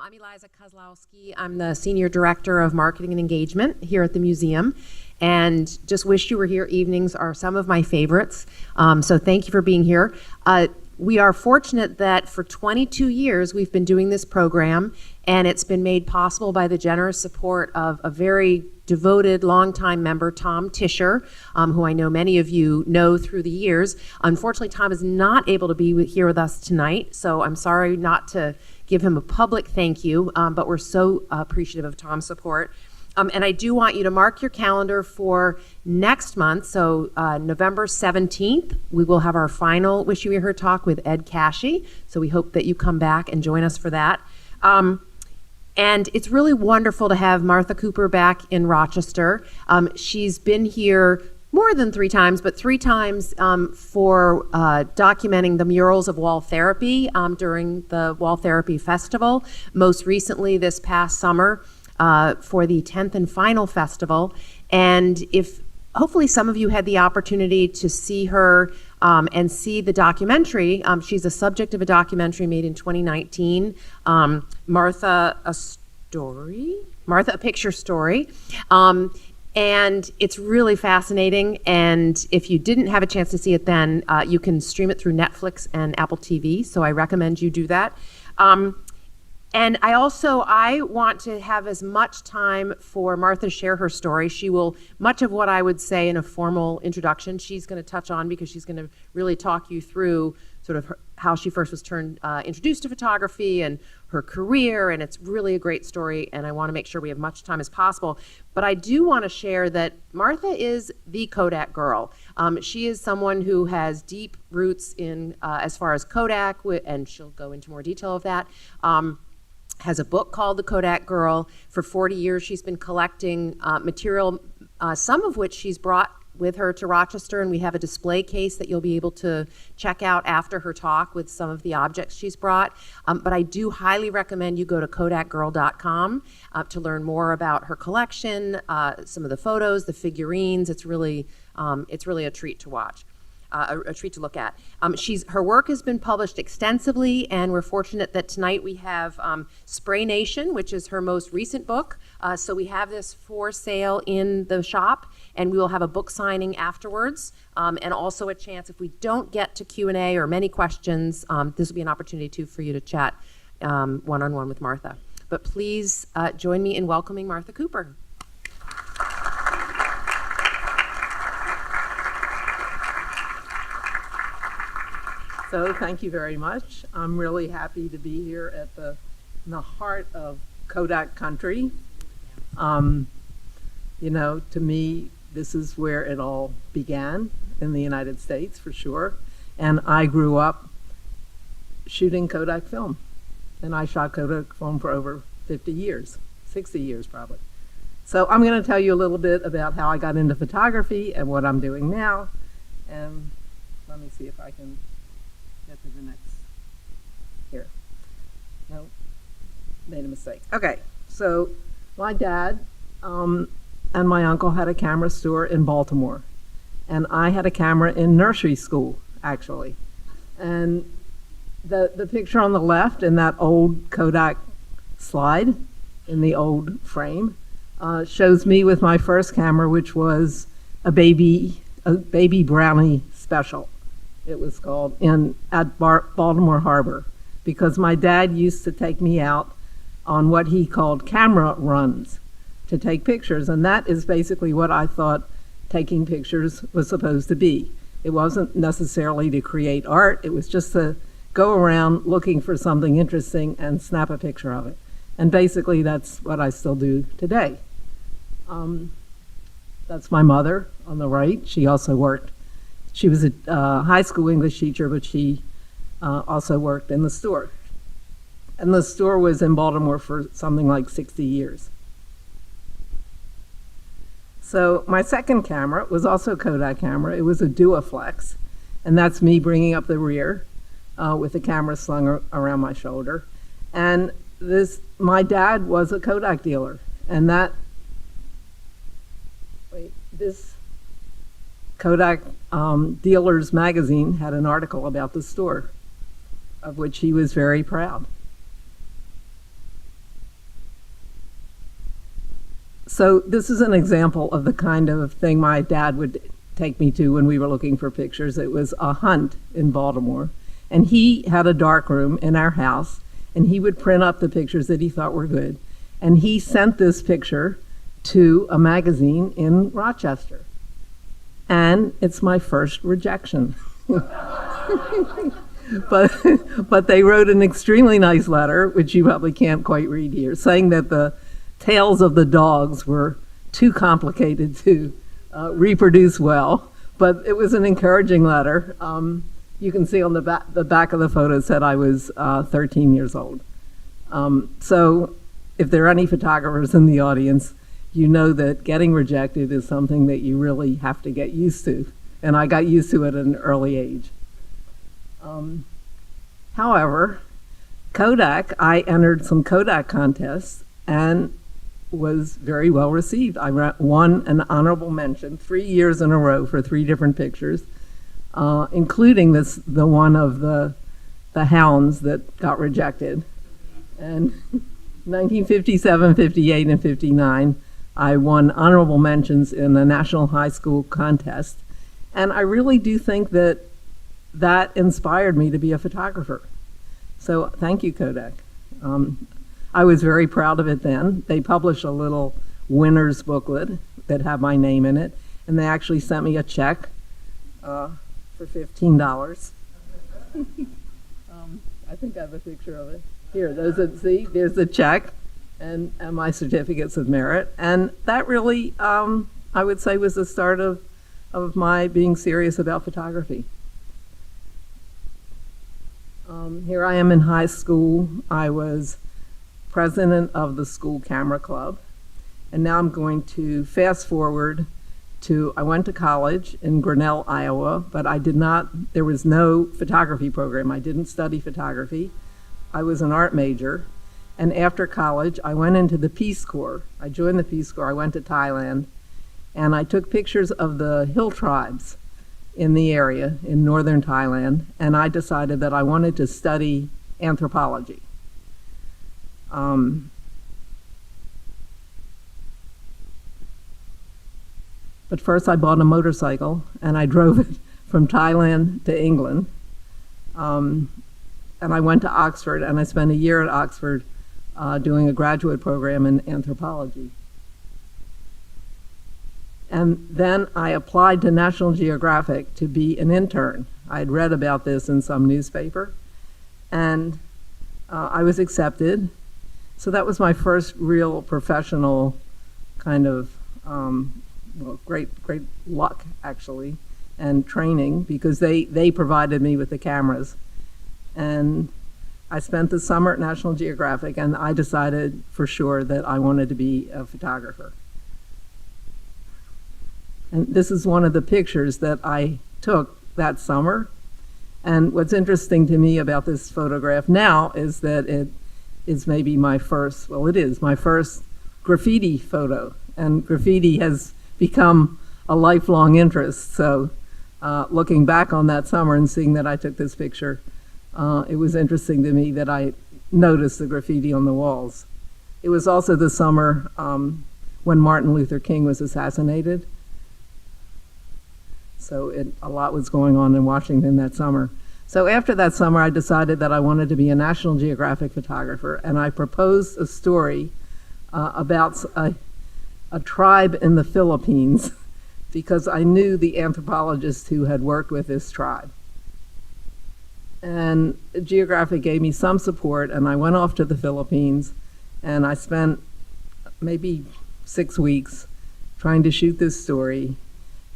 I'm Eliza Kozlowski. I'm the Senior Director of Marketing and Engagement here at the museum, and just wish you were here. Evenings are some of my favorites, so thank you for being here. We are fortunate that for 22 years we've been doing this program, and it's been made possible by the generous support of a very devoted, longtime member, Tom Tischer, who I know many of you know through the years. Unfortunately, Tom is not able to be here with us tonight, so I'm sorry not to give him a public thank you, but we're so appreciative of Tom's support. And I do want you to mark your calendar for next month. So November 17th, we will have our final Wish You Were Here talk with Ed Cashy. So we hope that you come back and join us for that. And it's really wonderful to have Martha Cooper back in Rochester. She's been here more than 3 times, but 3 times for documenting the murals of wall therapy during the Wall Therapy Festival. Most recently this past summer for the 10th and final festival. And if hopefully some of you had the opportunity to see her and see the documentary. She's a subject of a documentary made in 2019, Martha, a Picture Story. And it's really fascinating, and if you didn't have a chance to see it then, you can stream it through Netflix and Apple TV, so I recommend you do that. And I want to have as much time for Martha to share her story. Much of what I would say in a formal introduction, she's going to touch on, because she's going to really talk you through sort of how she first was introduced to photography and her career, and it's really a great story, and I want to make sure we have much time as possible. But I do want to share that Martha is the Kodak girl. She is someone who has deep roots in as far as Kodak, and she'll go into more detail of that. Has a book called The Kodak Girl. For 40 years, she's been collecting material, some of which she's brought with her to Rochester, and we have a display case that you'll be able to check out after her talk with some of the objects she's brought. But I do highly recommend you go to kodakgirl.com to learn more about her collection, some of the photos, the figurines. It's really a treat to watch. A treat to look at. Her work has been published extensively, and we're fortunate that tonight we have Spray Nation, which is her most recent book. So we have this for sale in the shop, and we will have a book signing afterwards, and also a chance, if we don't get to Q&A or many questions, this will be an opportunity too for you to chat one-on-one with Martha. But please join me in welcoming Martha Cooper. So thank you very much. I'm really happy to be here in the heart of Kodak country. To me, this is where it all began in the United States, for sure. And I grew up shooting Kodak film. And I shot Kodak film for over 50 years, 60 years probably. So I'm going to tell you a little bit about how I got into photography and what I'm doing now. And let me see if I can get to the next here. No, made a mistake. Okay, so my dad and my uncle had a camera store in Baltimore, and I had a camera in nursery school, actually. And the picture on the left in that old Kodak slide in the old frame shows me with my first camera, which was a baby brownie special. It was called, at Baltimore Harbor, because my dad used to take me out on what he called camera runs to take pictures, and that is basically what I thought taking pictures was supposed to be. It wasn't necessarily to create art, it was just to go around looking for something interesting and snap a picture of it. And basically that's what I still do today. That's my mother on the right. She was a high school English teacher, but she also worked in the store. And the store was in Baltimore for something like 60 years. So my second camera was also a Kodak camera. It was a Duoflex, and that's me bringing up the rear with the camera slung around my shoulder. And my dad was a Kodak dealer, and this Kodak Dealers magazine had an article about the store, of which he was very proud. So this is an example of the kind of thing my dad would take me to when we were looking for pictures. It was a hunt in Baltimore, and he had a darkroom in our house, and he would print up the pictures that he thought were good. And he sent this picture to a magazine in Rochester. And it's my first rejection. But they wrote an extremely nice letter, which you probably can't quite read here, saying that the tails of the dogs were too complicated to reproduce well. But it was an encouraging letter. You can see on the back of the photo said I was 13 years old. So if there are any photographers in the audience, you know that getting rejected is something that you really have to get used to. And I got used to it at an early age. However, Kodak, I entered some Kodak contests and was very well received. I won an honorable mention 3 years in a row for 3 different pictures, including the one of the hounds that got rejected. And 1957, 58, and 59, I won honorable mentions in the National High School contest. And I really do think that inspired me to be a photographer. So thank you, Kodak. I was very proud of it then. They published a little winner's booklet that had my name in it, and they actually sent me a check for $15. I think I have a picture of it. Here, there's the check and my certificates of merit. And that really, I would say, was the start of my being serious about photography. Here I am in high school. I was president of the school camera club. And now I'm going to fast forward to, I went to college in Grinnell, Iowa, but there was no photography program. I didn't study photography. I was an art major. And after college, I went into the Peace Corps. I joined the Peace Corps. I went to Thailand, and I took pictures of the hill tribes in the area in northern Thailand, and I decided that I wanted to study anthropology. But first I bought a motorcycle, and I drove it from Thailand to England. And I went to Oxford, and I spent a year at Oxford doing a graduate program in anthropology. And then I applied to National Geographic to be an intern. I had read about this in some newspaper, and I was accepted. So that was my first real professional kind of, great luck, actually, and training, because they provided me with the cameras. And I spent the summer at National Geographic, and I decided for sure that I wanted to be a photographer. And this is one of the pictures that I took that summer. And what's interesting to me about this photograph now is that it is maybe my first graffiti photo. And graffiti has become a lifelong interest. So looking back on that summer and seeing that I took this picture, it was interesting to me that I noticed the graffiti on the walls. It was also the summer when Martin Luther King was assassinated. So a lot was going on in Washington that summer. So after that summer, I decided that I wanted to be a National Geographic photographer, and I proposed a story about a tribe in the Philippines because I knew the anthropologist who had worked with this tribe. And Geographic gave me some support, and I went off to the Philippines, and I spent maybe 6 weeks trying to shoot this story.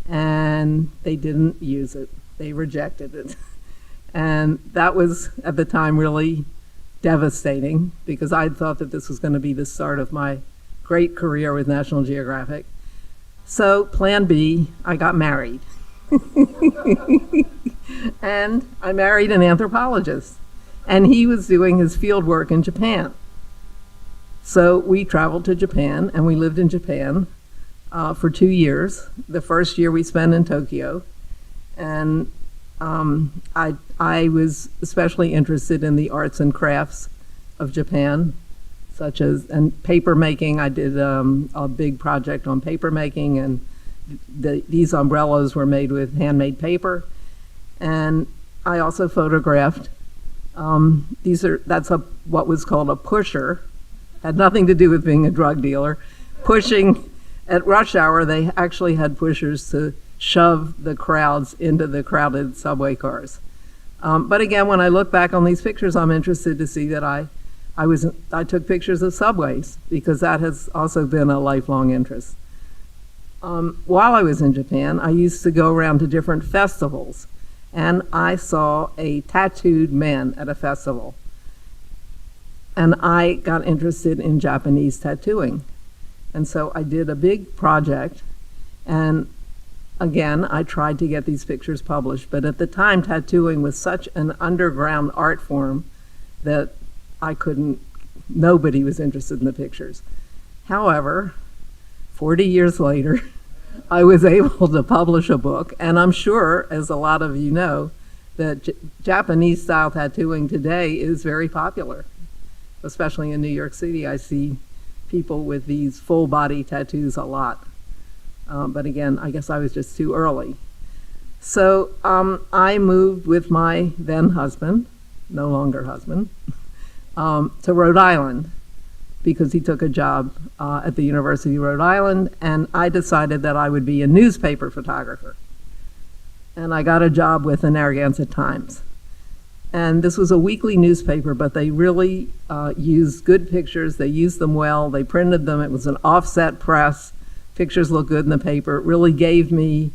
And they didn't use it. They rejected it. And that was, at the time, really devastating, because I thought that this was going to be the start of my great career with National Geographic. So, plan B, I got married. And I married an anthropologist. And he was doing his field work in Japan. So we traveled to Japan, and we lived in Japan for 2 years. The first year we spent in Tokyo, and I was especially interested in the arts and crafts of Japan. such as, and paper making. I did a big project on paper making, and these umbrellas were made with handmade paper. And I also photographed, what was called a pusher, had nothing to do with being a drug dealer. Pushing, at rush hour, they actually had pushers to shove the crowds into the crowded subway cars. But again, when I look back on these pictures, I'm interested to see that I took pictures of subways, because that has also been a lifelong interest. While I was in Japan, I used to go around to different festivals, and I saw a tattooed man at a festival. And I got interested in Japanese tattooing. And so I did a big project, and again, I tried to get these pictures published, but at the time, tattooing was such an underground art form that nobody was interested in the pictures. However, 40 years later, I was able to publish a book, and I'm sure, as a lot of you know, that Japanese-style tattooing today is very popular, especially in New York City. I see people with these full-body tattoos a lot. But again, I guess I was just too early. So I moved with my then husband, no longer husband, to Rhode Island, because he took a job at the University of Rhode Island, and I decided that I would be a newspaper photographer. And I got a job with the Narragansett Times. And this was a weekly newspaper, but they really used good pictures. They used them well. They printed them. It was an offset press. Pictures look good in the paper. It really gave me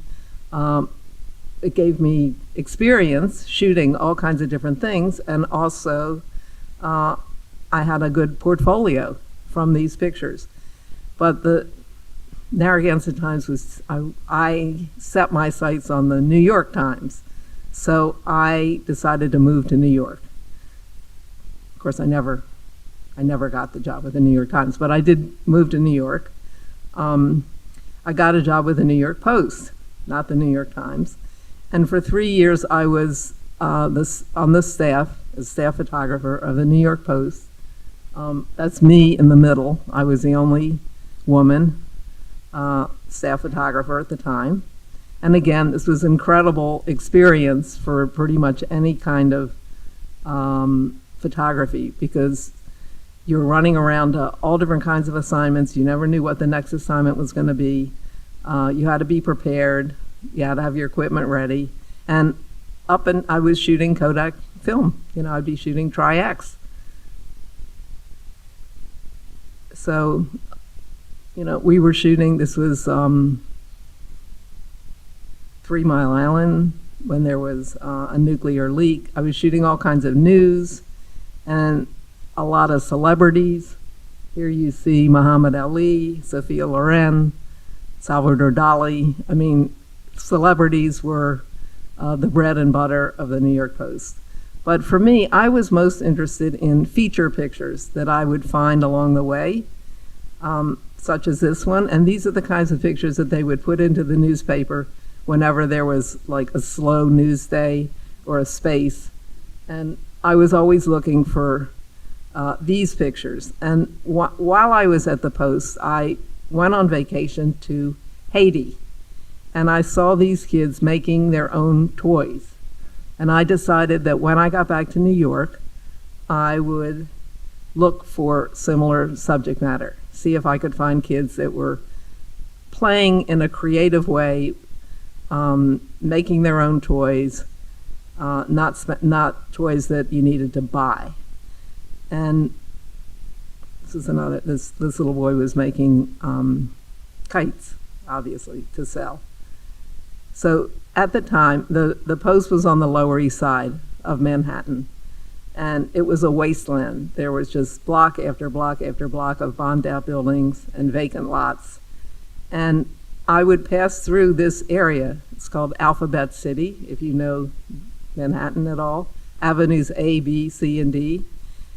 experience shooting all kinds of different things, and also I had a good portfolio from these pictures. But the Narragansett Times was, I set my sights on the New York Times, so I decided to move to New York. Of course, I never got the job with the New York Times, but I did move to New York. I got a job with the New York Post, not the New York Times. And for 3 years, I was on the staff, as staff photographer of the New York Post. That's me in the middle. I was the only woman staff photographer at the time. And again, this was an incredible experience for pretty much any kind of photography, because you're running around to all different kinds of assignments. You never knew what the next assignment was going to be. You had to be prepared. You had to have your equipment ready. And I was shooting Kodak film. I'd be shooting Tri-X. So, we were shooting, this was 3 Mile Island, when there was a nuclear leak. I was shooting all kinds of news and a lot of celebrities. Here you see Muhammad Ali, Sophia Loren, Salvador Dali. I mean, celebrities were the bread and butter of the New York Post. But for me, I was most interested in feature pictures that I would find along the way, such as this one. And these are the kinds of pictures that they would put into the newspaper whenever there was like a slow news day or a space. And I was always looking for these pictures. And while I was at the Post, I went on vacation to Haiti, and I saw these kids making their own toys. And I decided that when I got back to New York, I would look for similar subject matter, see if I could find kids that were playing in a creative way, making their own toys, not toys that you needed to buy. And this little boy was making kites, obviously, to sell. So at the time, the Post was on the Lower East Side of Manhattan, and it was a wasteland. There was just block after block after block of bombed-out buildings and vacant lots. And I would pass through this area. It's called Alphabet City, if you know Manhattan at all. Avenues A, B, C, and D.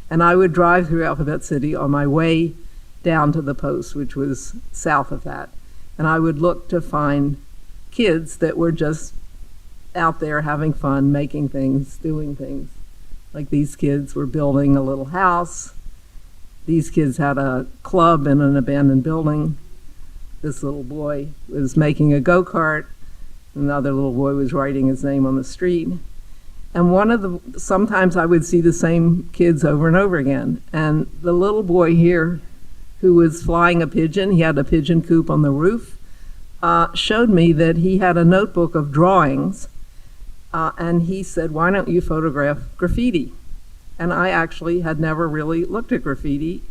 And I would drive through Alphabet City on my way down to the Post, which was south of that. And I would look to find kids that were just out there having fun, making things, doing things. Like these kids were building a little house, these kids had a club in an abandoned building. This little boy was making a go-kart. Another little boy was writing his name on the street. And sometimes I would see the same kids over and over again. And the little boy here who was flying a pigeon, he had a pigeon coop on the roof, showed me that he had a notebook of drawings. And he said, "Why don't you photograph graffiti?" And I actually had never really looked at graffiti.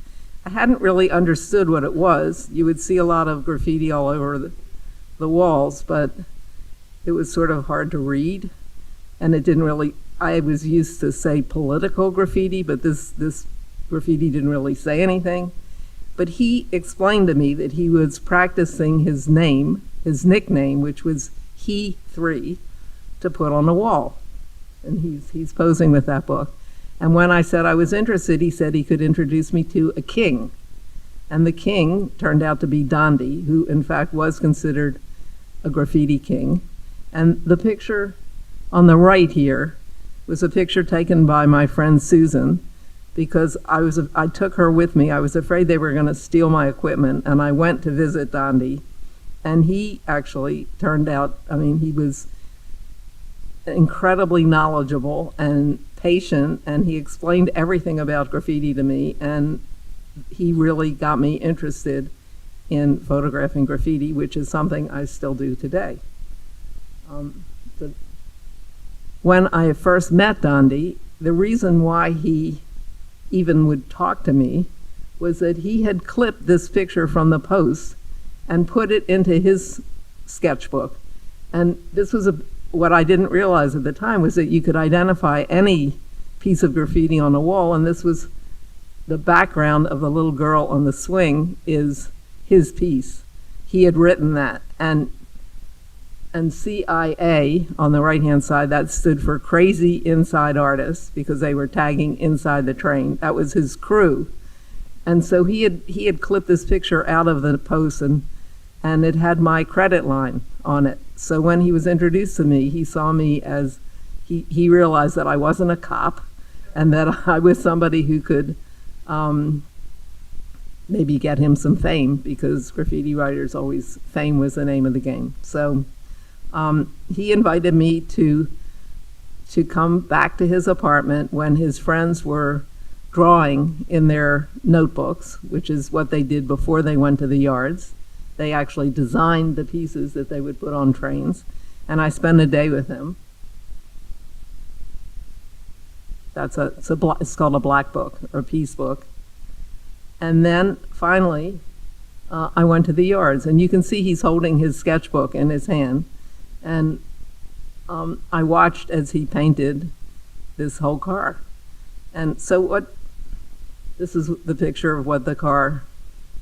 I hadn't really understood what it was. You would see a lot of graffiti all over the walls, but it was sort of hard to read. And it didn't really, I was used to say political graffiti, but this graffiti didn't really say anything. But he explained to me that he was practicing his name, his nickname, which was He3, to put on the wall. And he's posing with that book. And when I said I was interested, he said he could introduce me to a king. And the king turned out to be Gandhi, who in fact was considered a graffiti king. And the picture on the right here was a picture taken by my friend Susan, because I took her with me. I was afraid they were going to steal my equipment, and I went to visit Gandhi. And he actually turned out, he was incredibly knowledgeable and patient, and he explained everything about graffiti to me, and he really got me interested in photographing graffiti, which is something I still do today. When I first met Gandhi, the reason why he even would talk to me was that he had clipped this picture from the Post and put it into his sketchbook. And this was what I didn't realize at the time, was that you could identify any piece of graffiti on a wall, and this was the background of the little girl on the swing is his piece. He had written that. And CIA on the right-hand side, that stood for Crazy Inside Artists, because they were tagging inside the train. That was his crew. And so he had clipped this picture out of the Post, and it had my credit line on it. So when he was introduced to me, he saw me as, he realized that I wasn't a cop, and that I was somebody who could maybe get him some fame, because graffiti writers always, fame was the name of the game. So he invited me to come back to his apartment when his friends were drawing in their notebooks, which is what they did before they went to the yards. They actually designed the pieces that they would put on trains, and I spent a day with him. It's called a black book, or a peace book. And then finally, I went to the yards, and you can see he's holding his sketchbook in his hand. And I watched as he painted this whole car. And so this is the picture of what the car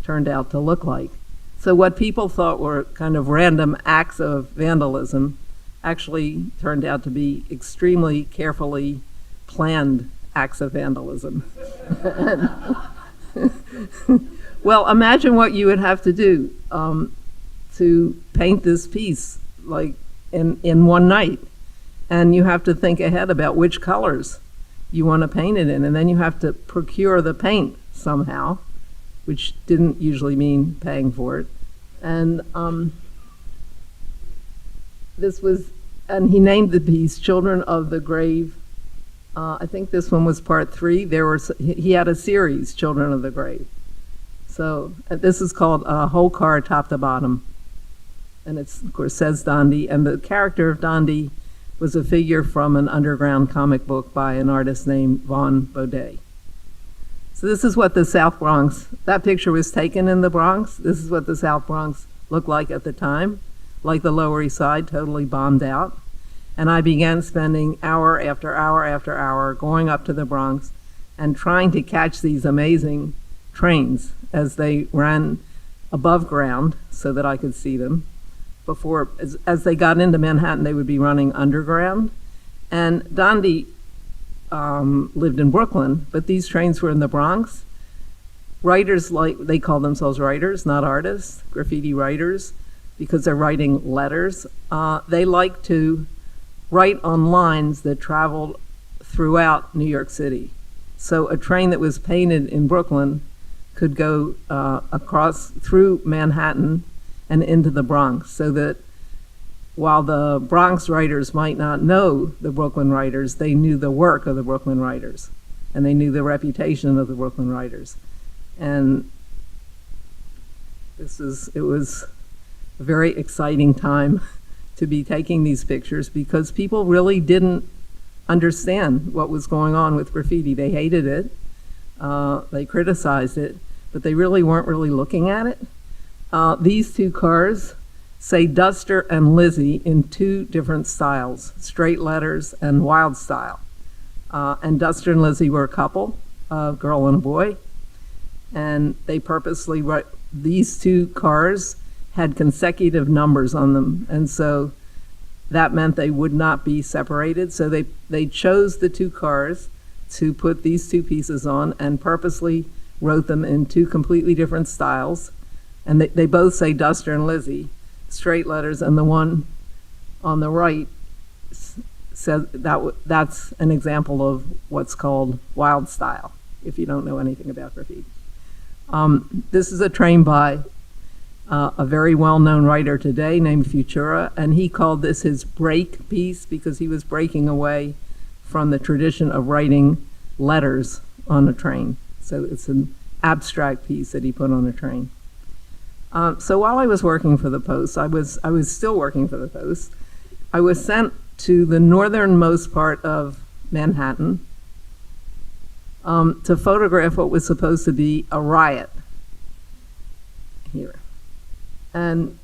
turned out to look like. So what people thought were kind of random acts of vandalism actually turned out to be extremely carefully planned acts of vandalism. Well, imagine what you would have to do to paint this piece, like in one night. And you have to think ahead about which colors you want to paint it in, and then you have to procure the paint somehow, which didn't usually mean paying for it. And and he named the piece Children of the Grave. I think this one was part 3. He had a series, Children of the Grave. So this is called Whole Car Top to Bottom. And it's, of course, says Gandhi. And the character of Gandhi was a figure from an underground comic book by an artist named Vaughn Baudet. So this is what the South Bronx, that picture was taken in the Bronx. This is what the South Bronx looked like at the time, like the Lower East Side, totally bombed out. And I began spending hour after hour after hour going up to the Bronx and trying to catch these amazing trains as they ran above ground so that I could see them. As they got into Manhattan, they would be running underground. And Gandhi lived in Brooklyn, but these trains were in the Bronx. Writers, they call themselves writers, not artists, graffiti writers, because they're writing letters. They like to write on lines that traveled throughout New York City. So a train that was painted in Brooklyn could go across through Manhattan and into the Bronx, so that while the Bronx writers might not know the Brooklyn writers, they knew the work of the Brooklyn writers, and they knew the reputation of the Brooklyn writers. And it was a very exciting time to be taking these pictures, because people really didn't understand what was going on with graffiti. They hated it, they criticized it, but they really weren't really looking at it. These two cars say Duster and Lizzie in two different styles, straight letters and wild style. And Duster and Lizzie were a couple, a girl and a boy, and they purposely wrote, these two cars had consecutive numbers on them, and so that meant they would not be separated. So they chose the two cars to put these two pieces on, and purposely wrote them in two completely different styles. And they both say Duster and Lizzie, straight letters, and the one on the right says that's an example of what's called wild style, if you don't know anything about graffiti. This is a train by a very well-known writer today named Futura, and he called this his break piece because he was breaking away from the tradition of writing letters on a train. So it's an abstract piece that he put on a train. So while I was working for the Post, I was still working for the Post, I was sent to the northernmost part of Manhattan to photograph what was supposed to be a riot here. And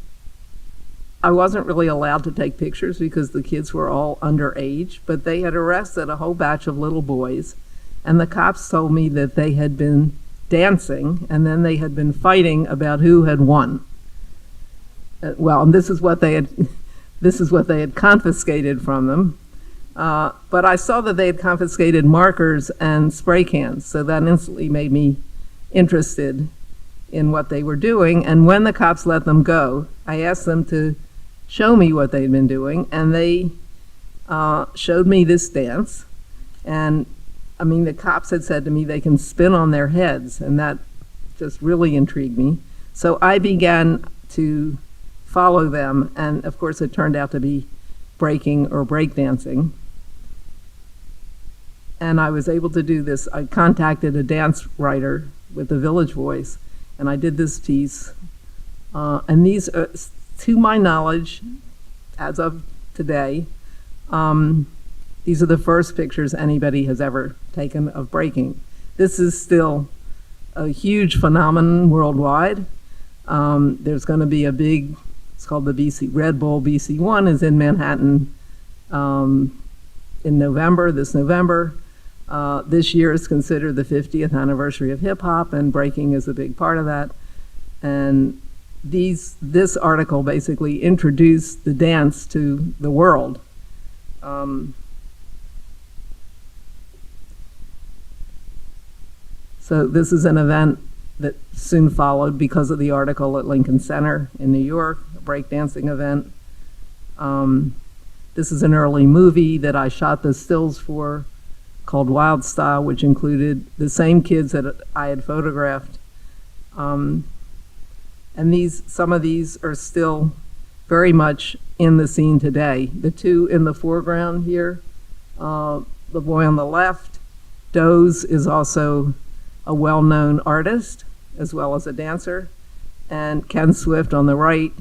I wasn't really allowed to take pictures because the kids were all underage, but they had arrested a whole batch of little boys, and the cops told me that they had been dancing, and then they had been fighting about who had won. And this is what they had confiscated from them. But I saw that they had confiscated markers and spray cans, so that instantly made me interested in what they were doing. And when the cops let them go, I asked them to show me what they'd been doing, and they showed me this dance. And I mean, the cops had said to me they can spin on their heads, and that just really intrigued me. So I began to follow them, and of course it turned out to be breaking or breakdancing. And I was able to do this. I contacted a dance writer with the Village Voice, and I did this piece. And these, to my knowledge, as of today, these are the first pictures anybody has ever taken of breaking. This is still a huge phenomenon worldwide. There's going to be a big, it's called the BC Red Bull BC1 is in Manhattan in November, this November. This year is considered the 50th anniversary of hip hop, and breaking is a big part of that. And this article basically introduced the dance to the world. So this is an event that soon followed because of the article at Lincoln Center in New York, a breakdancing event. This is an early movie that I shot the stills for called Wild Style, which included the same kids that I had photographed. And some of these are still very much in the scene today. The two in the foreground here, the boy on the left, Doze, is also a well-known artist as well as a dancer, and Ken Swift on the right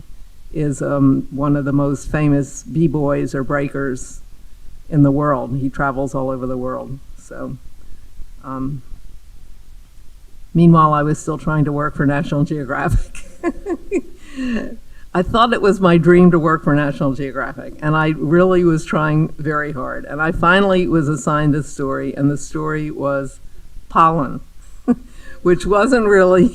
is one of the most famous b-boys or breakers in the world. He travels all over the world. So, meanwhile, I was still trying to work for National Geographic. I thought it was my dream to work for National Geographic, and I really was trying very hard. And I finally was assigned this story, and the story was pollen, which wasn't really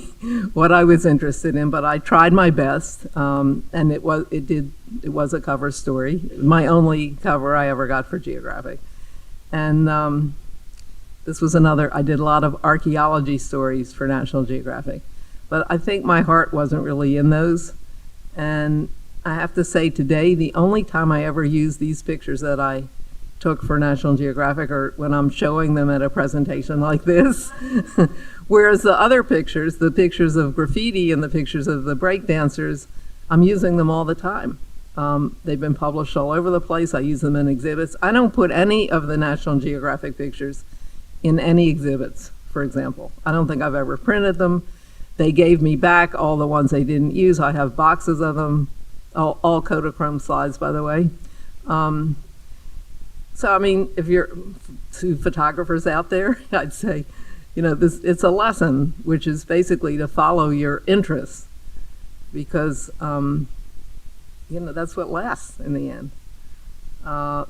what I was interested in, but I tried my best, and it was a cover story, my only cover I ever got for Geographic. And this was I did a lot of archaeology stories for National Geographic, but I think my heart wasn't really in those. And I have to say today, the only time I ever used these pictures that I took for National Geographic or when I'm showing them at a presentation like this. Whereas the other pictures, the pictures of graffiti and the pictures of the breakdancers, I'm using them all the time. They've been published all over the place. I use them in exhibits. I don't put any of the National Geographic pictures in any exhibits, for example. I don't think I've ever printed them. They gave me back all the ones they didn't use. I have boxes of them, all Kodachrome slides, by the way. So, I mean, if you're to photographers out there, I'd say, you know, it's a lesson, which is basically to follow your interests, because, you know, that's what lasts in the end.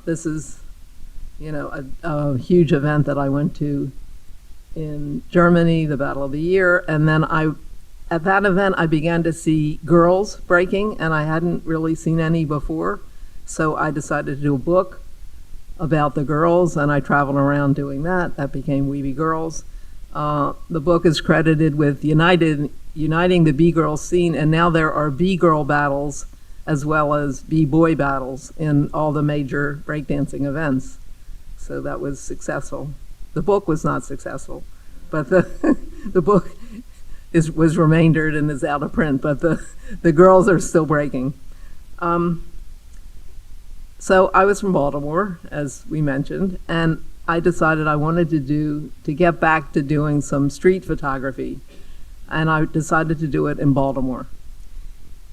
This is, you know, a huge event that I went to in Germany, the Battle of the Year, and then at that event, I began to see girls breaking, and I hadn't really seen any before, so I decided to do a book about the girls, and I traveled around doing that. That became Weeby Girls. The book is credited with uniting the B-girl scene, and now there are B-girl battles as well as B-boy battles in all the major breakdancing events. So that was successful. The book was not successful, but the book was remaindered and is out of print, but the girls are still breaking. So I was from Baltimore, as we mentioned, and I decided I wanted to get back to doing some street photography, and I decided to do it in Baltimore.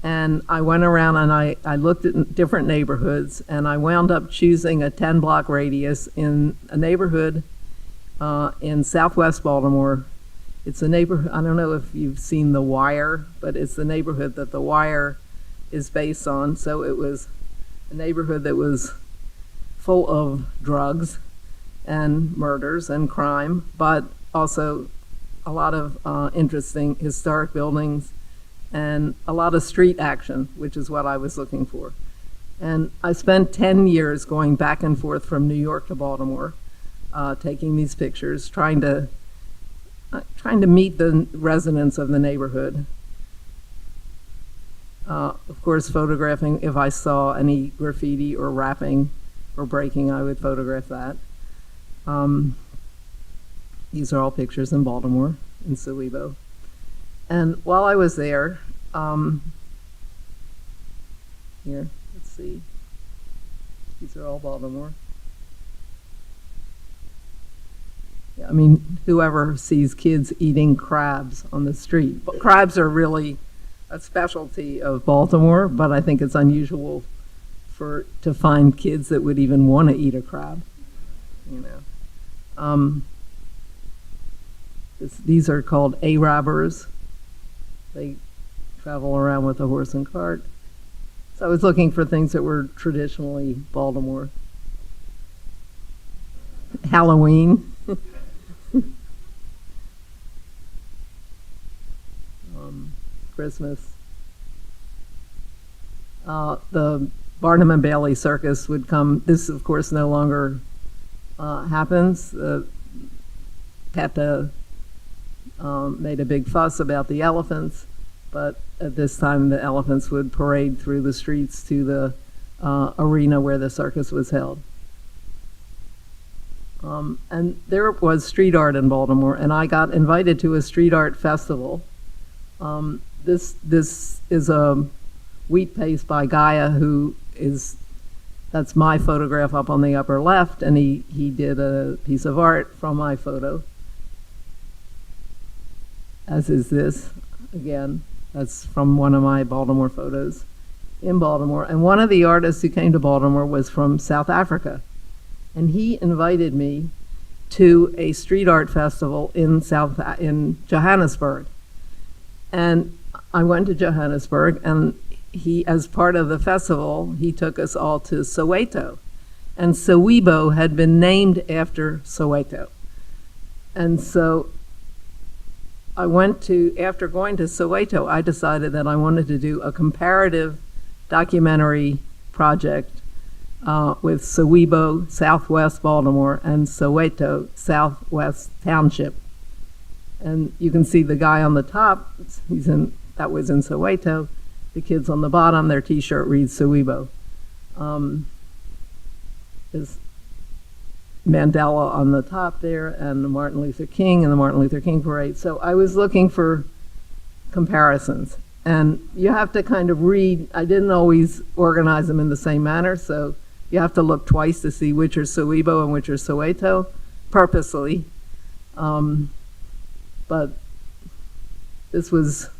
And I went around and I looked at different neighborhoods, and I wound up choosing a 10-block radius in a neighborhood in southwest Baltimore. It's a neighborhood, I don't know if you've seen The Wire, but it's the neighborhood that The Wire is based on. So it was a neighborhood that was full of drugs and murders and crime, but also a lot of interesting historic buildings and a lot of street action, which is what I was looking for. And I spent 10 years going back and forth from New York to Baltimore, taking these pictures, trying to meet the residents of the neighborhood. Of course, photographing, if I saw any graffiti or rapping or breaking, I would photograph that. These are all pictures in Baltimore, in Sowebo. And while I was there, here, let's see. These are all Baltimore. Yeah, I mean, whoever sees kids eating crabs on the street. But crabs are really a specialty of Baltimore, but I think it's unusual to find kids that would even want to eat a crab, you know. These are called A-robbers. They travel around with a horse and cart. So I was looking for things that were traditionally Baltimore. Halloween. Christmas. The Barnum and Bailey Circus would come. This, of course, no longer happens. PETA made a big fuss about the elephants, but at this time the elephants would parade through the streets to the arena where the circus was held. And there was street art in Baltimore, and I got invited to a street art festival. This is a wheat paste by Gaia, that's my photograph up on the upper left, and he did a piece of art from my photo, as is this. Again, that's from one of my Baltimore photos in Baltimore. And one of the artists who came to Baltimore was from South Africa, and he invited me to a street art festival in Johannesburg. And I went to Johannesburg, and he, as part of the festival, he took us all to Soweto. And Sowebo had been named after Soweto. And so after going to Soweto, I decided that I wanted to do a comparative documentary project with Sowebo, Southwest Baltimore, and Soweto, Southwest Township. And you can see the guy on the top, that was in Soweto. The kids on the bottom, their t-shirt reads Sowebo. Mandela on the top there, and the Martin Luther King and the Martin Luther King parade. So I was looking for comparisons. And you have to kind of read. I didn't always organize them in the same manner, so you have to look twice to see which are Sewebo and which are Soweto, purposely. But this was,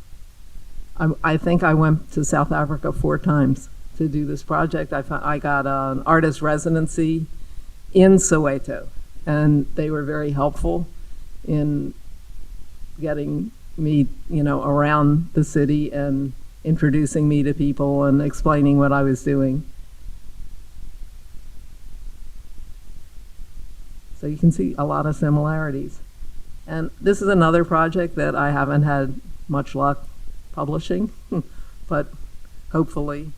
I think I went to South Africa 4 times to do this project. I got an artist residency in Soweto, and they were very helpful in getting me, around the city and introducing me to people and explaining what I was doing. So you can see a lot of similarities. And this is another project that I haven't had much luck publishing, but hopefully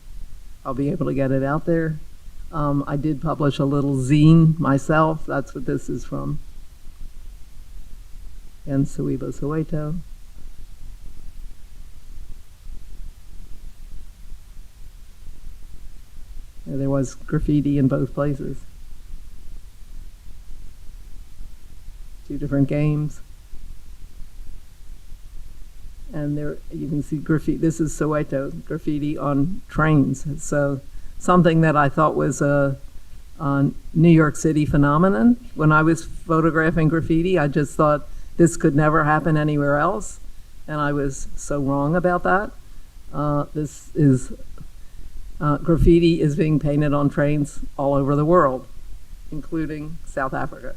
I'll be able to get it out there. I did publish a little zine myself. That's what this is from. And Sewebo, Soweto. There was graffiti in both places. 2 different games. And there you can see graffiti. This is Soweto, graffiti on trains. So something that I thought was a New York City phenomenon. When I was photographing graffiti, I just thought this could never happen anywhere else. And I was so wrong about that. Graffiti is being painted on trains all over the world, including South Africa.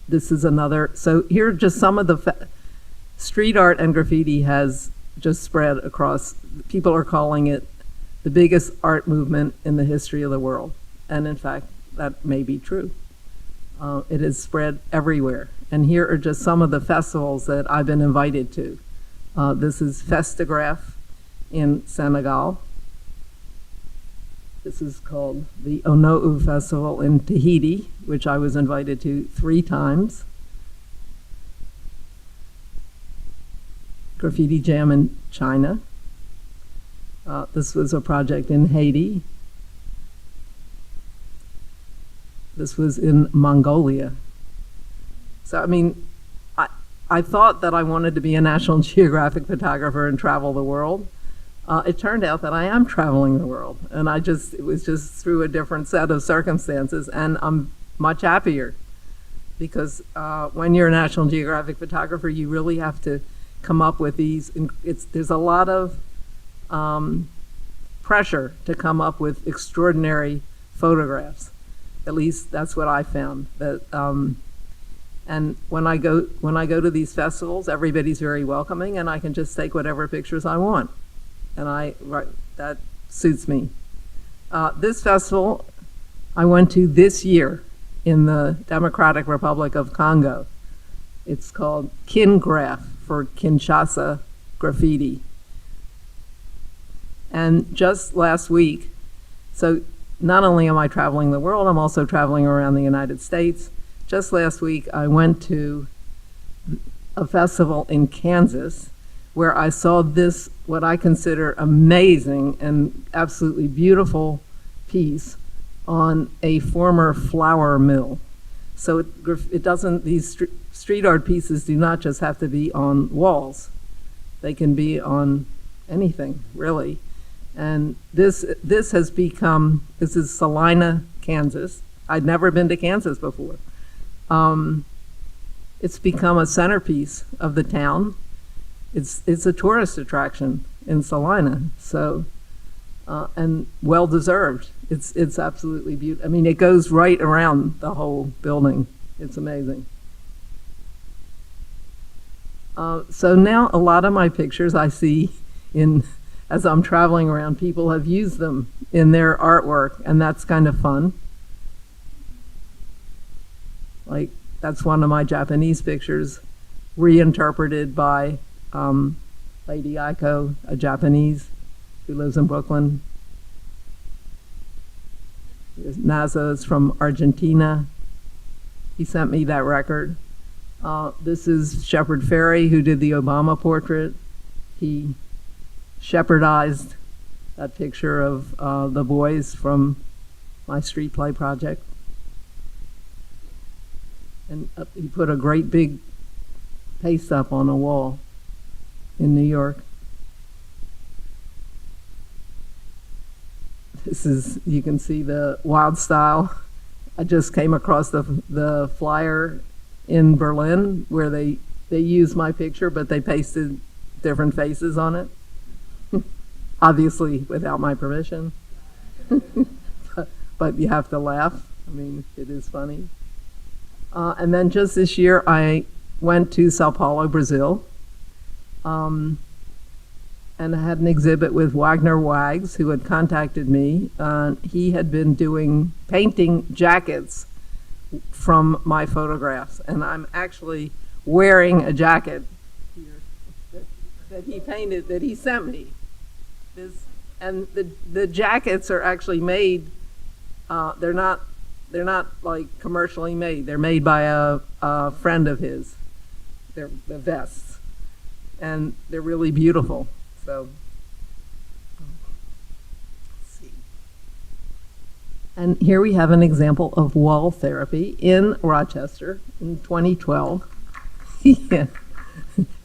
This is another, so here are just some of the, street art and graffiti has just spread across, people are calling it the biggest art movement in the history of the world. And in fact, that may be true. It has spread everywhere. And here are just some of the festivals that I've been invited to. This is Festigraph in Senegal. This is called the Onou Festival in Tahiti, which I was invited to 3 times. Graffiti Jam in China. This was a project in Haiti. This was in Mongolia. So, I mean, I thought that I wanted to be a National Geographic photographer and travel the world. It turned out that I am traveling the world, and it was just through a different set of circumstances, and I'm much happier because when you're a National Geographic photographer, you really have to come up with these. There's a lot of pressure to come up with extraordinary photographs. At least that's what I found. And when I go to these festivals, everybody's very welcoming, and I can just take whatever pictures I want. And that suits me. This festival I went to this year in the Democratic Republic of Congo. It's called Kingraph, for Kinshasa Graffiti. And just last week, so not only am I traveling the world, I'm also traveling around the United States. Just last week, I went to a festival in Kansas where I saw this, what I consider amazing and absolutely beautiful piece on a former flour mill. So it doesn't, these street art pieces do not just have to be on walls. They can be on anything, really. And this has become, this is Salina, Kansas. I'd never been to Kansas before. It's become a centerpiece of the town. It's a tourist attraction in Salina, so and well deserved. It's absolutely beautiful. I mean, it goes right around the whole building. It's amazing. So now a lot of my pictures I see as I'm traveling around, people have used them in their artwork, and that's kind of fun. Like, that's one of my Japanese pictures, reinterpreted by Lady Aiko, a Japanese who lives in Brooklyn. NASA is from Argentina. He sent me that record. This is Shepard Fairey, who did the Obama portrait. He shepherdized that picture of the boys from my street play project. And he put a great big paste up on a wall in New York. This is, you can see the wild style. I just came across the flyer in Berlin where they used my picture, but they pasted different faces on it. Obviously without my permission. But you have to laugh. I mean, it is funny. And then just this year, I went to Sao Paulo, Brazil, and I had an exhibit with Wagner Wags, who had contacted me. He had been painting jackets from my photographs, and I'm actually wearing a jacket here that he painted, that he sent me. And the jackets are actually made. They're not like commercially made. They're made by a friend of his. They're the vests, and they're really beautiful. So, let's see. And here we have an example of wall therapy in Rochester in 2012. Yeah.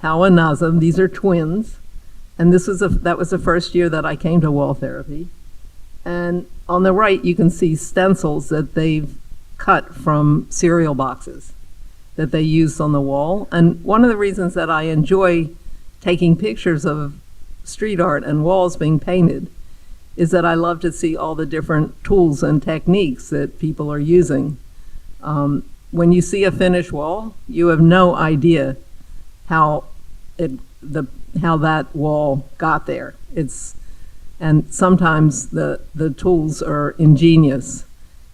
Hal and Nazem, these are twins, and that was the first year that I came to wall therapy. And on the right, you can see stencils that they've cut from cereal boxes that they used on the wall. And one of the reasons that I enjoy taking pictures of street art and walls being painted is that I love to see all the different tools and techniques that people are using. When you see a finished wall, you have no idea how that wall got there. And sometimes the tools are ingenious,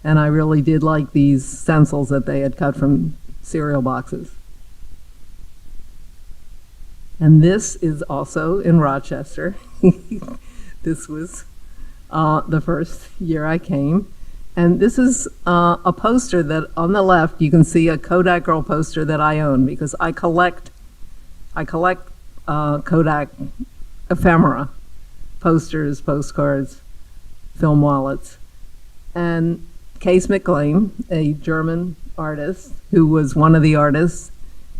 and I really did like these stencils that they had cut from cereal boxes. And this is also in Rochester. This was the first year I came. And this is a poster that on the left, you can see a Kodak Girl poster that I own, because I collect Kodak ephemera. Posters, postcards, film wallets. And Case McLean, a German artist who was one of the artists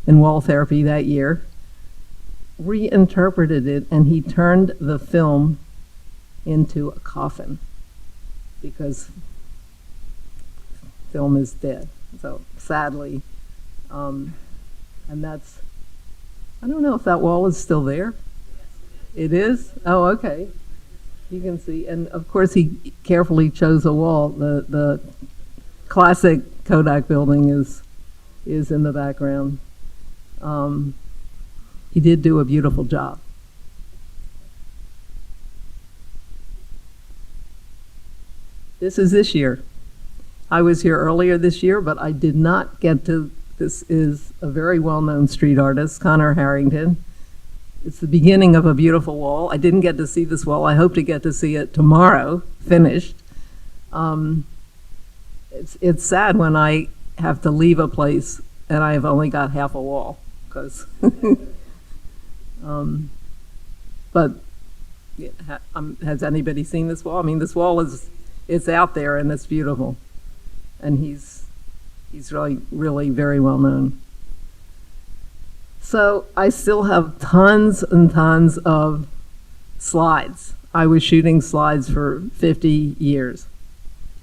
in wall therapy that year, reinterpreted it, and he turned the film into a coffin because film is dead. So sadly, and that's, I don't know if that wall is still there. It is? Oh, okay. You can see, and of course he carefully chose a wall. The classic Kodak building is in the background. He did do a beautiful job. This is this year. I was here earlier this year, but I did not get to, this is a very well-known street artist, Connor Harrington. It's the beginning of a beautiful wall. I didn't get to see this wall. I hope to get to see it tomorrow, finished. It's sad when I have to leave a place and I've only got half a wall, because, but yeah, has anybody seen this wall? I mean, this wall it's out there and it's beautiful, and he's really, really very well known. So I still have tons and tons of slides. I was shooting slides for 50 years,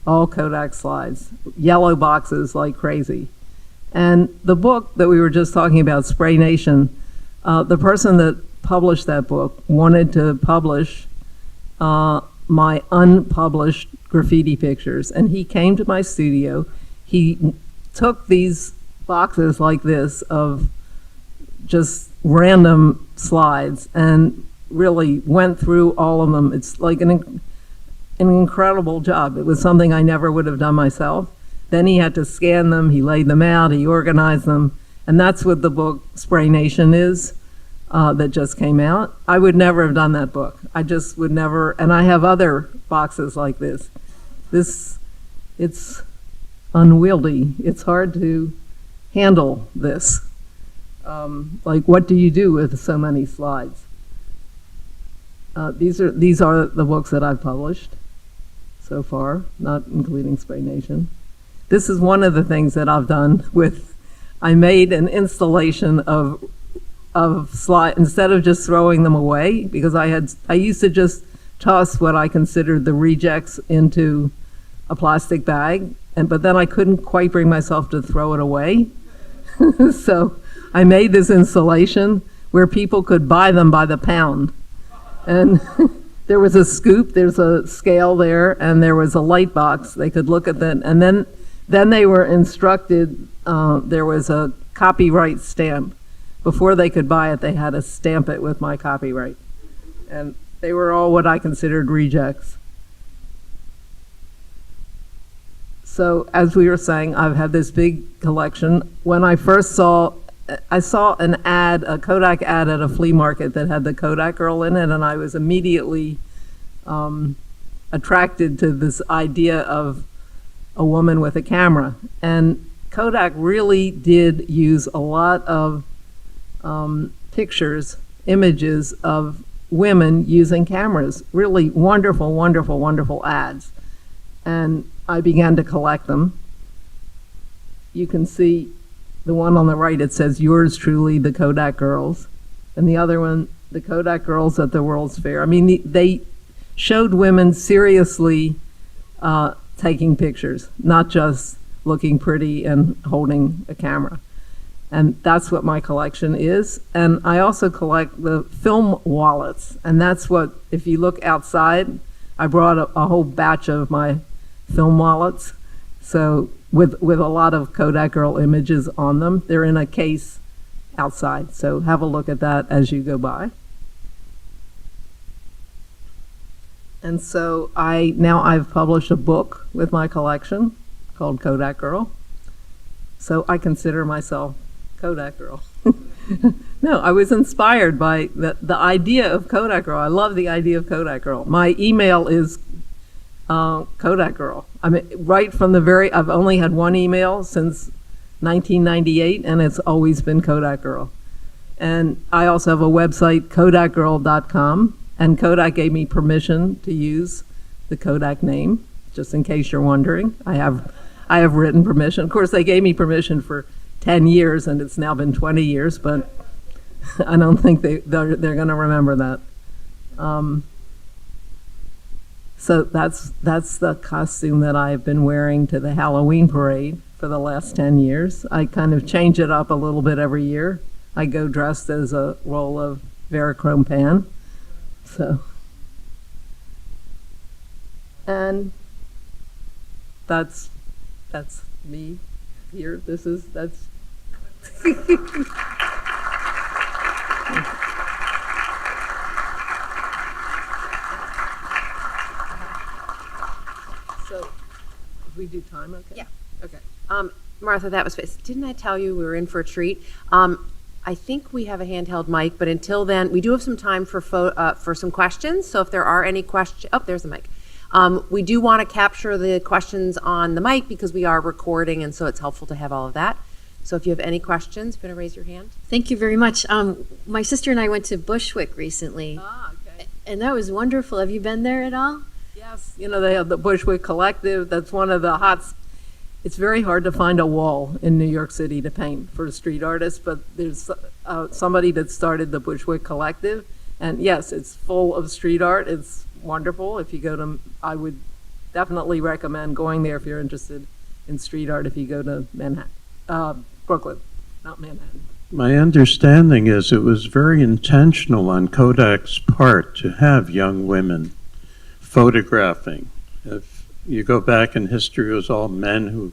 all Kodak slides, yellow boxes like crazy. And the book that we were just talking about, Spray Nation, the person that published that book wanted to publish my unpublished graffiti pictures. And he came to my studio. He took these boxes like this of just random slides and really went through all of them. It's like an incredible job. It was something I never would have done myself. Then he had to scan them, he laid them out, he organized them, and that's what the book Spray Nation is, that just came out. I would never have done that book. I just would never, and I have other boxes like this. It's unwieldy. It's hard to handle this. Like, what do you do with so many slides? These are the books that I've published. so far, not including Spray Nation. This is one of the things that I've done with, I made an installation of slide, instead of just throwing them away, because I used to just toss what I considered the rejects into a plastic bag, but then I couldn't quite bring myself to throw it away. So I made this installation where people could buy them by the pound. And there was a scoop, there's a scale there, and there was a light box. They could look at that, and then they were instructed, there was a copyright stamp. Before they could buy it, they had to stamp it with my copyright. And they were all what I considered rejects. So as we were saying, I've had this big collection. When I saw an ad, a Kodak ad at a flea market that had the Kodak girl in it, and I was immediately attracted to this idea of a woman with a camera. And Kodak really did use a lot of pictures, images of women using cameras. Really wonderful, wonderful, wonderful ads. And I began to collect them. You can see the one on the right, it says, "Yours truly, the Kodak Girls." And the other one, "The Kodak Girls at the World's Fair." I mean, they showed women seriously taking pictures, not just looking pretty and holding a camera. And that's what my collection is. And I also collect the film wallets. And that's what, if you look outside, I brought a whole batch of my film wallets. So with a lot of Kodak Girl images on them. They're in a case outside. So have a look at that as you go by. And so I've published a book with my collection called Kodak Girl. So I consider myself Kodak Girl. No, I was inspired by the idea of Kodak Girl. I love the idea of Kodak Girl. My email is Kodak Girl. I mean, right from I've only had one email since 1998, and it's always been Kodak Girl. And I also have a website, kodakgirl.com, and Kodak gave me permission to use the Kodak name, just in case you're wondering. I have written permission. Of course, they gave me permission for 10 years, and it's now been 20 years, but I don't think they're going to remember that. So that's the costume that I've been wearing to the Halloween parade for the last 10 years. I kind of change it up a little bit every year. I go dressed as a roll of Verichrome pan. So, and that's me here. That's so we do time, okay? Yeah. Okay. Martha, that was, didn't I tell you we were in for a treat? I think we have a handheld mic, but until then, we do have some time for some questions. So if there are any questions, oh, there's the mic. We do want to capture the questions on the mic because we are recording, and so it's helpful to have all of that. So if you have any questions, you want to raise your hand? Thank you very much. My sister and I went to Bushwick recently, Okay. and that was wonderful. Have you been there at all? Yes, they have the Bushwick Collective. That's one of the it's very hard to find a wall in New York City to paint for a street artist, but there's somebody that started the Bushwick Collective, and yes, it's full of street art. It's wonderful. If you go to, I would definitely recommend going there if you're interested in street art, if you go to Brooklyn, not Manhattan. My understanding is it was very intentional on Kodak's part to have young women photographing. If you go back in history, it was all men who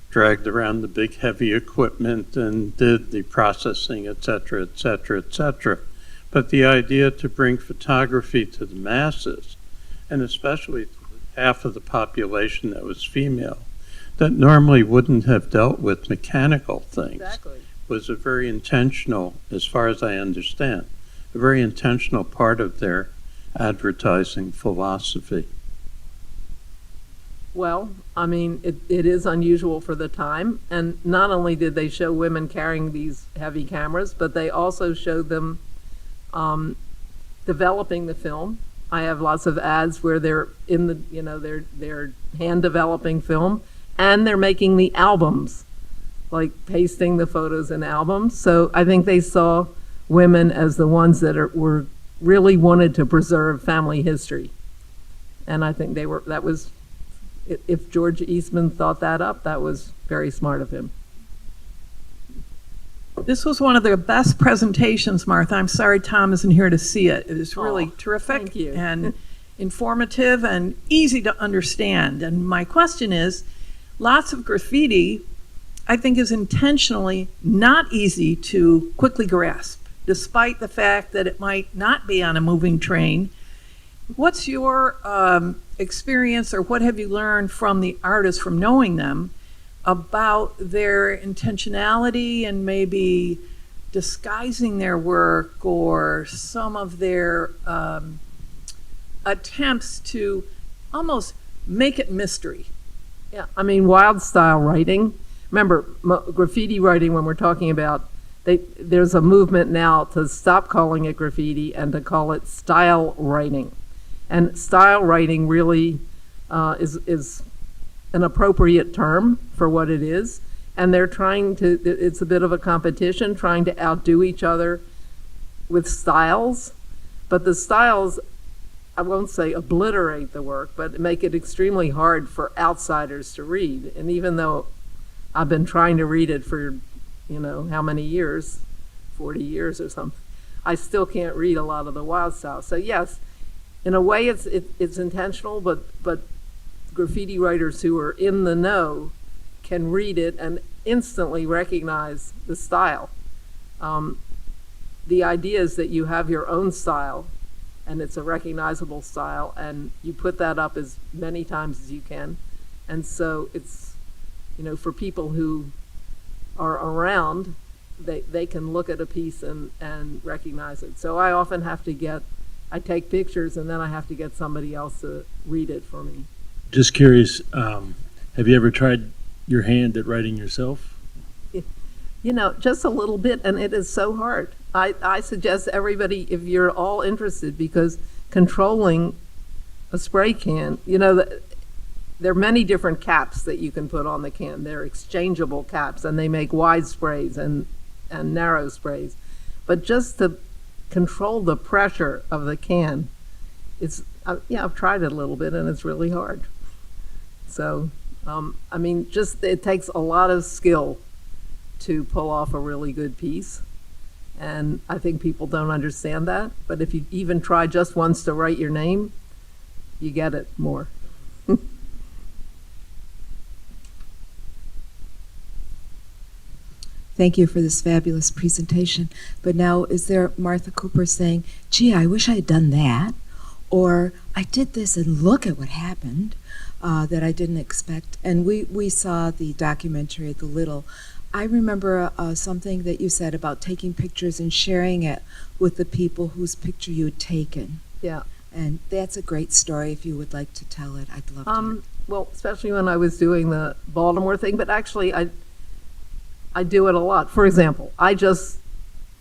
dragged around the big heavy equipment and did the processing, et cetera, et cetera, et cetera. But the idea to bring photography to the masses, and especially to half of the population that was female, that normally wouldn't have dealt with mechanical things, Exactly. was a very intentional, as far as I understand, a very intentional part of their advertising philosophy. Well, I mean, it is unusual for the time, and not only did they show women carrying these heavy cameras, but they also showed them developing the film. I have lots of ads where they're in the, you know, they're hand developing film, and they're making the albums, like pasting the photos in albums. So I think they saw women as the ones that were really wanted to preserve family history. And I think that was, if George Eastman thought that up, that was very smart of him. This was one of the best presentations, Martha. I'm sorry Tom isn't here to see it. It is really terrific thank you. and informative and easy to understand. And my question is, lots of graffiti, I think, is intentionally not easy to quickly grasp, despite the fact that it might not be on a moving train. What's your experience, or what have you learned from the artists, from knowing them, about their intentionality and maybe disguising their work, or some of their attempts to almost make it mystery? Yeah, I mean, wild style writing. Remember, graffiti writing, when we're talking about, there's a movement now to stop calling it graffiti and to call it style writing. And style writing really is an appropriate term for what it is. And they're trying to, it's a bit of a competition, trying to outdo each other with styles. But the styles, I won't say obliterate the work, but make it extremely hard for outsiders to read. And even though I've been trying to read it for, you know, how many years, 40 years or something, I still can't read a lot of the wild style. So yes, in a way it's intentional, but graffiti writers who are in the know can read it and instantly recognize the style. The idea is that you have your own style, and it's a recognizable style, and you put that up as many times as you can. And so it's, you know, for people who are around, they can look at a piece and recognize it. So I often have to I take pictures, and then I have to get somebody else to read it for me. Just curious, have you ever tried your hand at writing yourself? You know, just a little bit, and it is so hard. I suggest everybody, if you're all interested, because controlling a spray can, you know, there are many different caps that you can put on the can. They're exchangeable caps, and they make wide sprays and narrow sprays. But just to control the pressure of the can, I've tried it a little bit, and it's really hard. So, I mean, it takes a lot of skill to pull off a really good piece. And I think people don't understand that. But if you even try just once to write your name, you get it more. Thank you for this fabulous presentation. But now, is there Martha Cooper saying, gee, I wish I had done that? Or I did this and look at what happened that I didn't expect. And we saw the documentary, The Little. I remember something that you said about taking pictures and sharing it with the people whose picture you had taken. Yeah. And that's a great story. If you would like to tell it, I'd love to hear. Well, especially when I was doing the Baltimore thing, but actually I do it a lot. For example, I just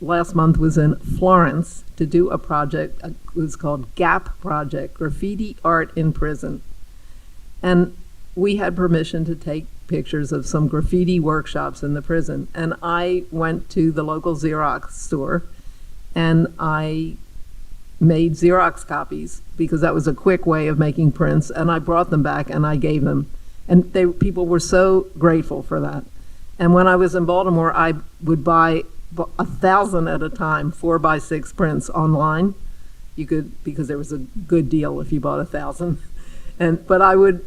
last month was in Florence to do a project. It was called GAP Project, Graffiti Art in Prison. And we had permission to take pictures of some graffiti workshops in the prison. And I went to the local Xerox store and I made Xerox copies because that was a quick way of making prints. And I brought them back and I gave them. And people were so grateful for that. And when I was in Baltimore, I would buy 1,000 at a time, 4x6 prints online. You could, because there was a good deal if you bought 1,000. But I would,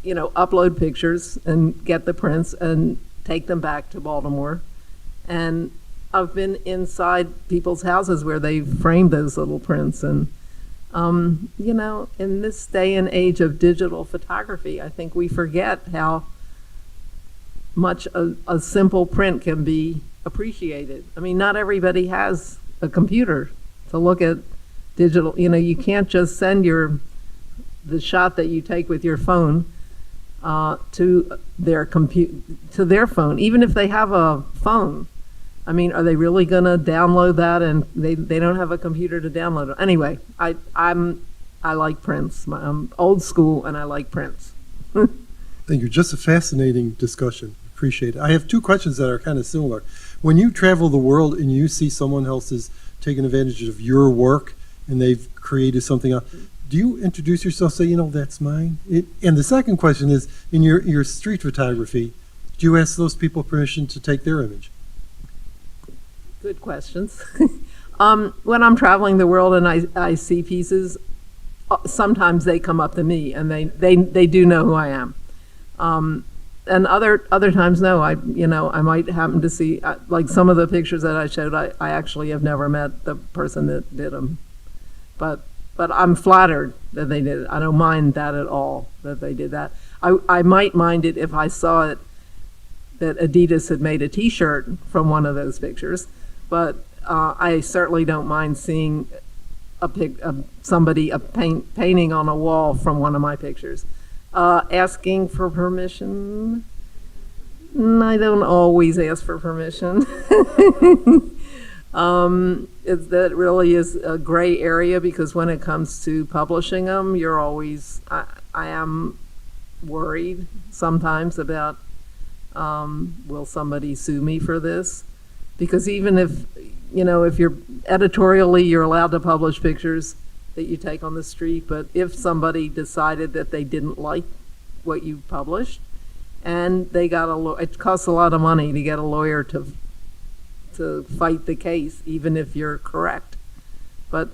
you know, upload pictures and get the prints and take them back to Baltimore. And I've been inside people's houses where they framed those little prints. And, you know, in this day and age of digital photography, I think we forget how much a simple print can be appreciated. I mean, not everybody has a computer to look at digital. You know, you can't just send the shot that you take with your phone to their phone. Even if they have a phone, I mean, are they really going to download that? And they don't have a computer to download it. Anyway, I like prints. I'm old school, and I like prints. Thank you. Just a fascinating discussion. Appreciate it. I have two questions that are kind of similar. When you travel the world and you see someone else is taking advantage of your work and they've created something else, do you introduce yourself, say, that's mine? And the second question is, in your street photography, do you ask those people permission to take their image? Good questions. When I'm traveling the world and I see pieces, sometimes they come up to me and they do know who I am. And other times, no. I might happen to see, like some of the pictures that I showed, I actually have never met the person that did them. But I'm flattered that they did it. I don't mind that at all, that they did that. I might mind it if I saw it, that Adidas had made a T-shirt from one of those pictures. But I certainly don't mind seeing somebody painting on a wall from one of my pictures. Asking for permission, I don't always ask for permission. That really is a gray area, because when it comes to publishing them, you're always, I am worried sometimes about, will somebody sue me for this? Because even if you're editorially, you're allowed to publish pictures that you take on the street, but if somebody decided that they didn't like what you published, and they got it costs a lot of money to get a lawyer to fight the case, even if you're correct. But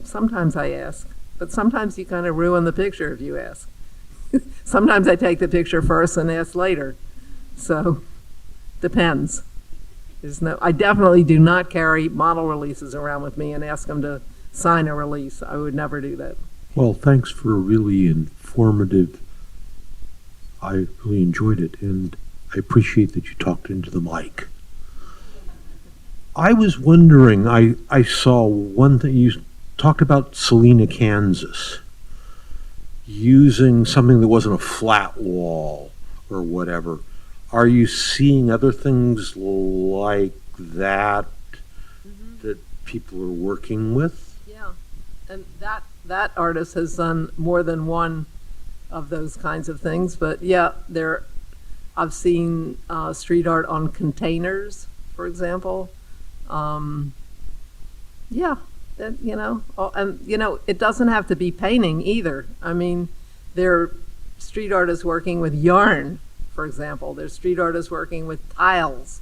sometimes I ask, but sometimes you kind of ruin the picture if you ask. Sometimes I take the picture first and ask later. So, depends. I definitely do not carry model releases around with me and ask them to sign a release. I would never do that. Well, thanks for a really informative. I really enjoyed it, and I appreciate that you talked into the mic. I was wondering, I saw one thing, you talked about Salina, Kansas, using something that wasn't a flat wall or whatever. Are you seeing other things like that that people are working with? Yeah, and that artist has done more than one of those kinds of things. But yeah, I've seen street art on containers, for example. Yeah, and it doesn't have to be painting either. I mean, there are street artists working with yarn, for example. There's street artists working with tiles.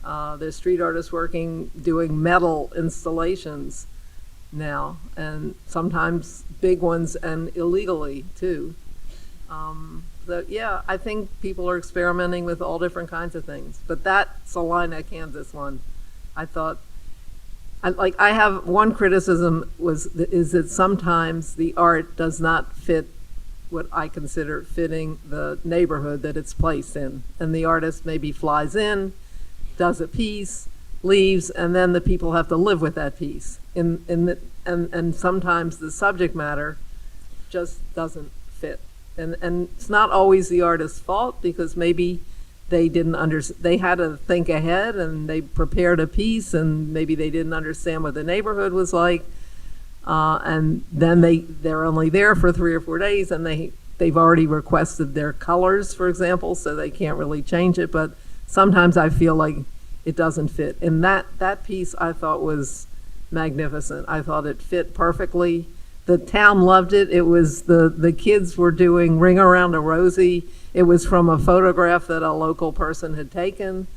There's street artists doing metal installations now, and sometimes big ones and illegally too. So yeah, I think people are experimenting with all different kinds of things. But that Salina, Kansas one, I thought, I have one criticism is that sometimes the art does not fit what I consider fitting the neighborhood that it's placed in. And the artist maybe flies in, does a piece, leaves, and then the people have to live with that piece. And sometimes the subject matter just doesn't fit. And it's not always the artist's fault, because maybe they had to think ahead and they prepared a piece, and maybe they didn't understand what the neighborhood was like. And then they're only there for 3 or 4 days, and they've already requested their colors, for example, so they can't really change it. But sometimes I feel like it doesn't fit. And that piece I thought was magnificent. I thought it fit perfectly. The town loved it. It was the kids were doing Ring Around a Rosie. It was from a photograph that a local person had taken.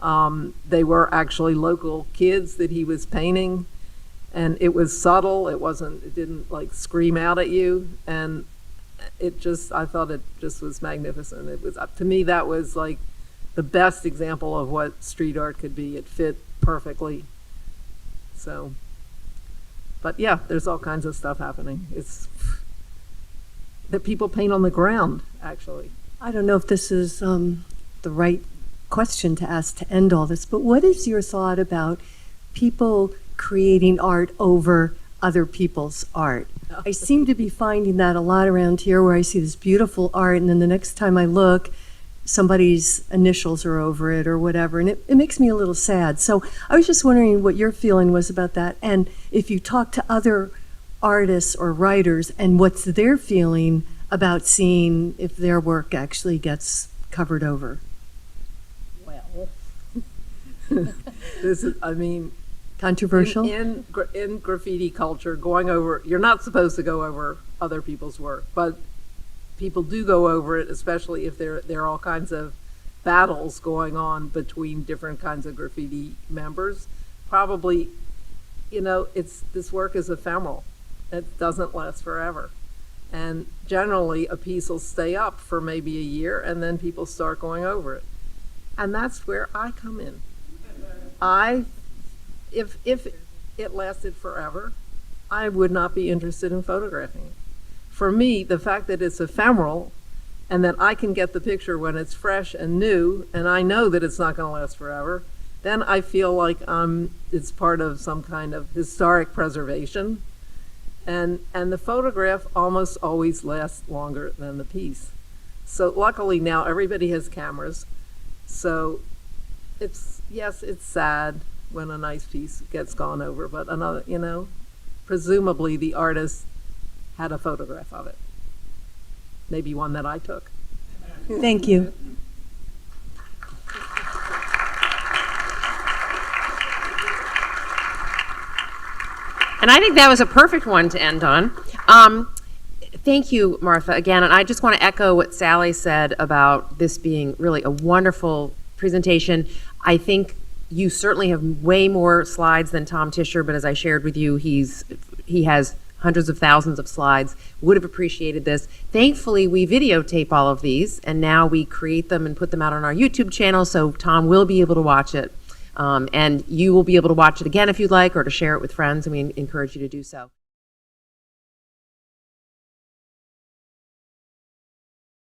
They were actually local kids that he was painting. And it was subtle. It didn't like scream out at you. And I thought it just was magnificent. It was, to me, that was like the best example of what street art could be. It fit perfectly. So, but yeah, there's all kinds of stuff happening. It's that people paint on the ground, actually. I don't know if this is the right question to ask to end all this, but what is your thought about people creating art over other people's art? I seem to be finding that a lot around here, where I see this beautiful art, and then the next time I look, somebody's initials are over it or whatever, and it makes me a little sad. So I was just wondering what your feeling was about that, and if you talk to other artists or writers and what's their feeling about seeing if their work actually gets covered over. Well, this is, I mean, Controversial? in graffiti culture, you're not supposed to go over other people's work, but people do go over it, especially if there are all kinds of battles going on between different kinds of graffiti members. Probably, this work is ephemeral. It doesn't last forever. And generally, a piece will stay up for maybe a year, and then people start going over it. And that's where I come in. If it lasted forever, I would not be interested in photographing it. For me, the fact that it's ephemeral and that I can get the picture when it's fresh and new, and I know that it's not going to last forever, then I feel like it's part of some kind of historic preservation. And the photograph almost always lasts longer than the piece. So luckily now everybody has cameras. So it's sad when a nice piece gets gone over, but presumably the artist had a photograph of it. Maybe one that I took. Thank you. And I think that was a perfect one to end on. Thank you, Martha, again. And I just want to echo what Sally said about this being really a wonderful presentation. I think you certainly have way more slides than Tom Tischer, but as I shared with you, he has hundreds of thousands of slides. Would have appreciated this. Thankfully, we videotape all of these, and now we create them and put them out on our YouTube channel, so Tom will be able to watch it. And you will be able to watch it again if you'd like, or to share it with friends, and we encourage you to do so.